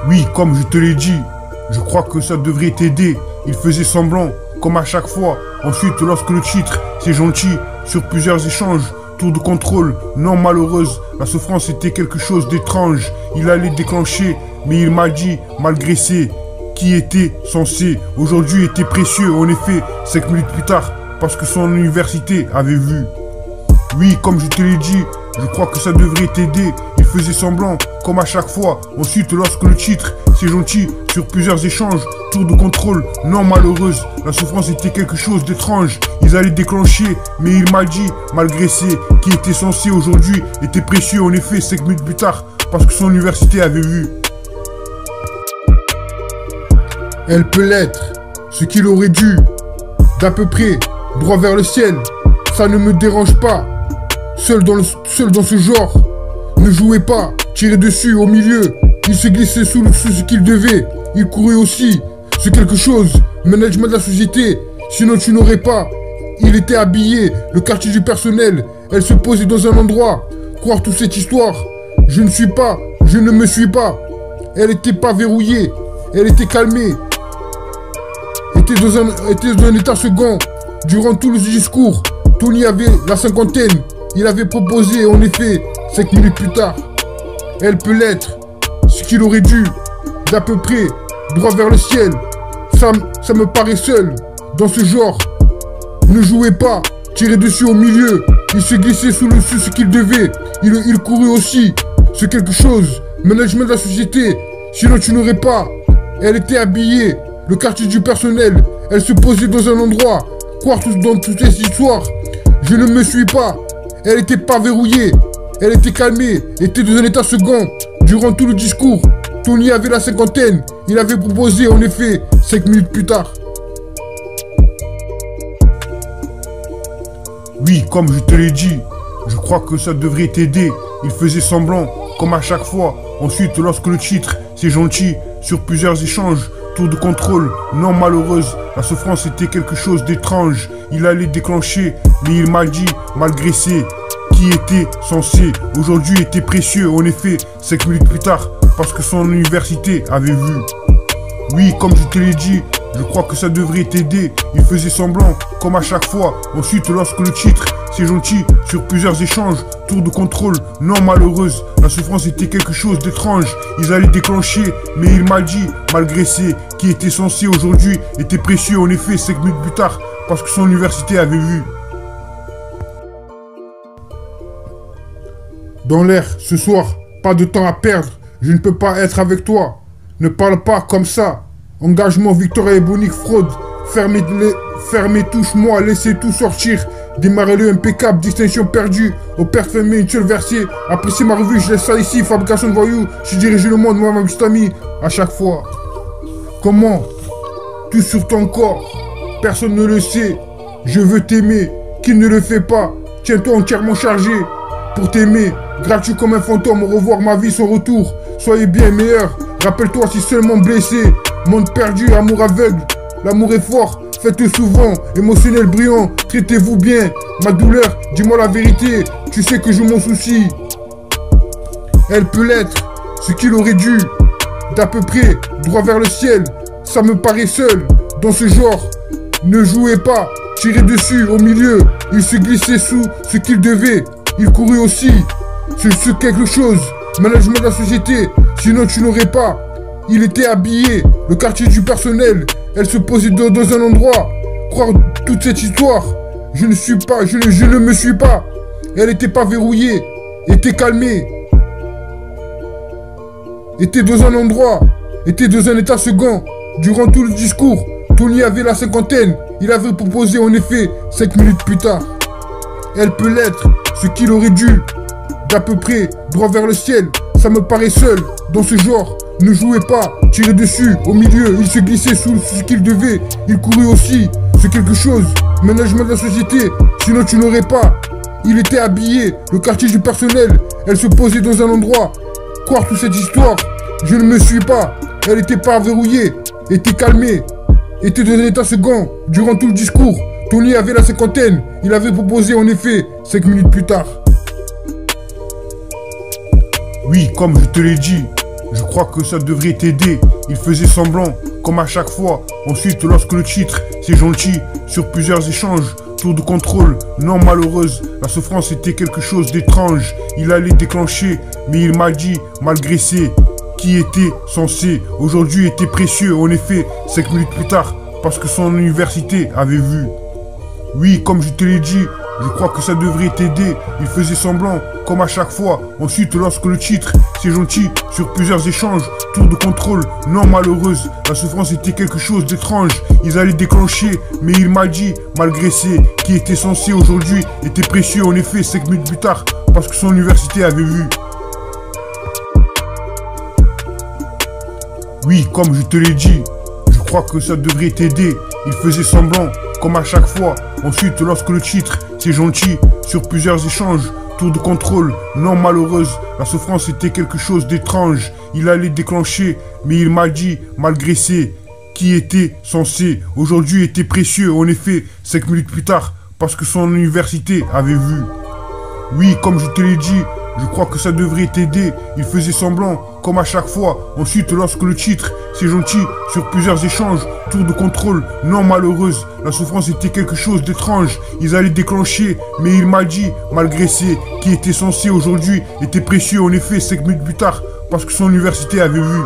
Oui, comme je te l'ai dit, je crois que ça devrait t'aider. Il faisait semblant, comme à chaque fois. Ensuite, lorsque le titre, c'est gentil, sur plusieurs échanges, tour de contrôle, non malheureuse, la souffrance était quelque chose d'étrange. Il allait déclencher, mais il m'a dit, malgré c'est, qui était censé, aujourd'hui était précieux. En effet, 5 minutes plus tard, parce que son université avait vu. Oui, comme je te l'ai dit, je crois que ça devrait t'aider. Il faisait semblant, comme à chaque fois. Ensuite, lorsque le titre, c'est gentil, sur plusieurs échanges, tour de contrôle, non malheureuse, la souffrance était quelque chose d'étrange. Ils allaient déclencher, mais il m'a dit, malgré c'est, qui était censé aujourd'hui, était précieux. En effet, 5 minutes plus tard, parce que son université avait vu. Elle peut l'être, ce qu'il aurait dû, d'à peu près, droit vers le ciel. Ça ne me dérange pas. Seul dans ce genre, ne jouez pas, tirez dessus au milieu. Il se glissait sous ce qu'il devait. Il courait aussi, c'est quelque chose. Management de la société, sinon tu n'aurais pas. Il était habillé, le quartier du personnel. Elle se posait dans un endroit. Croire toute cette histoire, je ne me suis pas. Elle était pas verrouillée, elle était calmée. Était dans un état second. Durant tout le discours, Tony avait la cinquantaine. Il avait proposé, en effet, 5 minutes plus tard. Elle peut l'être, ce qu'il aurait dû, d'à peu près, droit vers le ciel. Ça me paraît seul, dans ce genre. Ne jouez pas, tirez dessus au milieu. Il se glissait sous ce qu'il devait. Il courait aussi, c'est quelque chose. Management de la société, sinon tu n'aurais pas. Elle était habillée, le quartier du personnel. Elle se posait dans un endroit. Croire dans toutes ces histoires, je ne me suis pas. Elle était pas verrouillée, elle était calmée, était dans un état second. Durant tout le discours, Tony avait la cinquantaine. Il avait proposé, en effet, 5 minutes plus tard. Oui, comme je te l'ai dit, je crois que ça devrait t'aider. Il faisait semblant, comme à chaque fois. Ensuite, lorsque le titre, c'est gentil, sur plusieurs échanges, tour de contrôle, non malheureuse, la souffrance était quelque chose d'étrange. Il allait déclencher, mais il m'a dit, malgré c'est, qui était censé, aujourd'hui était précieux. En effet, 5 minutes plus tard, parce que son université avait vu. Oui, comme je te l'ai dit, je crois que ça devrait t'aider. Il faisait semblant, comme à chaque fois. Ensuite, lorsque le titre, c'est gentil, sur plusieurs échanges, tour de contrôle, non malheureuse, la souffrance était quelque chose d'étrange. Ils allaient déclencher, mais il m'a dit, malgré c'est, qui était censé aujourd'hui, était précieux. En effet, 5 minutes plus tard, parce que son université avait vu. Dans l'air, ce soir, pas de temps à perdre. Je ne peux pas être avec toi. Ne parle pas comme ça. Engagement, victoire et bonique, fraude. Fermez, touche-moi, laissez tout sortir. Démarrez-le impeccable, distinction perdue. Au père fermé, une seule versée. Appréciez ma revue, je laisse ça ici. Fabrication de voyous, je dirige le monde, moi, ma petite amie. À chaque fois. Comment? Tout sur ton corps. Personne ne le sait. Je veux t'aimer. Qui ne le fait pas? Tiens-toi entièrement chargé. Pour t'aimer, gratuit comme un fantôme, au revoir ma vie, son retour. Soyez bien meilleur, rappelle-toi si seulement blessé. Monde perdu, amour aveugle, l'amour est fort, faites-le souvent. Émotionnel brillant, traitez-vous bien. Ma douleur, dis-moi la vérité, tu sais que je m'en soucie. Elle peut l'être, ce qu'il aurait dû, d'à peu près, droit vers le ciel. Ça me paraît seul, dans ce genre. Ne jouez pas, tirez dessus, au milieu. Il se glissait sous ce qu'il devait. Il courait aussi, c'est quelque chose, management de la société, sinon tu n'aurais pas. Il était habillé, le quartier du personnel, elle se posait dans un endroit. Croire toute cette histoire, je ne me suis pas. Elle était pas verrouillée, était calmée. Était dans un endroit, était dans un état second. Durant tout le discours, Tony avait la cinquantaine. Il avait proposé en effet 5 minutes plus tard. Elle peut l'être, ce qu'il aurait dû, d'à peu près, droit vers le ciel. Ça me paraît seul, dans ce genre. Ne jouez pas, tirez dessus, au milieu. Il se glissait sous ce qu'il devait. Il courait aussi, c'est quelque chose. Management de la société, sinon tu n'aurais pas. Il était habillé, le quartier du personnel. Elle se posait dans un endroit. Croire toute cette histoire, je ne me suis pas. Elle était pas verrouillée, était calmée, était dans un état second. Durant tout le discours, Tony avait la cinquantaine. Il avait proposé en effet 5 minutes plus tard. Oui, comme je te l'ai dit, Je crois que ça devrait t'aider. Il faisait semblant, comme à chaque fois. Ensuite, lorsque le titre, c'est gentil, sur plusieurs échanges, tour de contrôle, non malheureuse, la souffrance était quelque chose d'étrange. Il allait déclencher, mais il m'a dit, malgré ses, qui était censé, aujourd'hui était précieux. En effet, 5 minutes plus tard, parce que son université avait vu. Oui, comme je te l'ai dit, je crois que ça devrait t'aider. Il faisait semblant, comme à chaque fois. Ensuite, lorsque le titre, c'est gentil, sur plusieurs échanges, tour de contrôle, non malheureuse, la souffrance était quelque chose d'étrange. Ils allaient déclencher, mais il m'a dit, malgré ses, qui était censé aujourd'hui, était précieux. En effet, 5 minutes plus tard, parce que son université avait vu. Oui, comme je te l'ai dit, je crois que ça devrait t'aider. Il faisait semblant, comme à chaque fois. Ensuite, lorsque le titre, c'est gentil, sur plusieurs échanges, tour de contrôle, non malheureuse, la souffrance était quelque chose d'étrange. Il allait déclencher, mais il m'a dit, malgré ses, qui était censé, aujourd'hui était précieux. En effet, 5 minutes plus tard, parce que son université avait vu. Oui, comme je te l'ai dit, je crois que ça devrait t'aider. Il faisait semblant, comme à chaque fois. Ensuite, lorsque le titre, c'est gentil, sur plusieurs échanges, tour de contrôle, non malheureuse, la souffrance était quelque chose d'étrange. Ils allaient déclencher, mais il m'a dit, malgré ses, qui était censé aujourd'hui, était précieux. En effet, 5 minutes plus tard, parce que son université avait vu.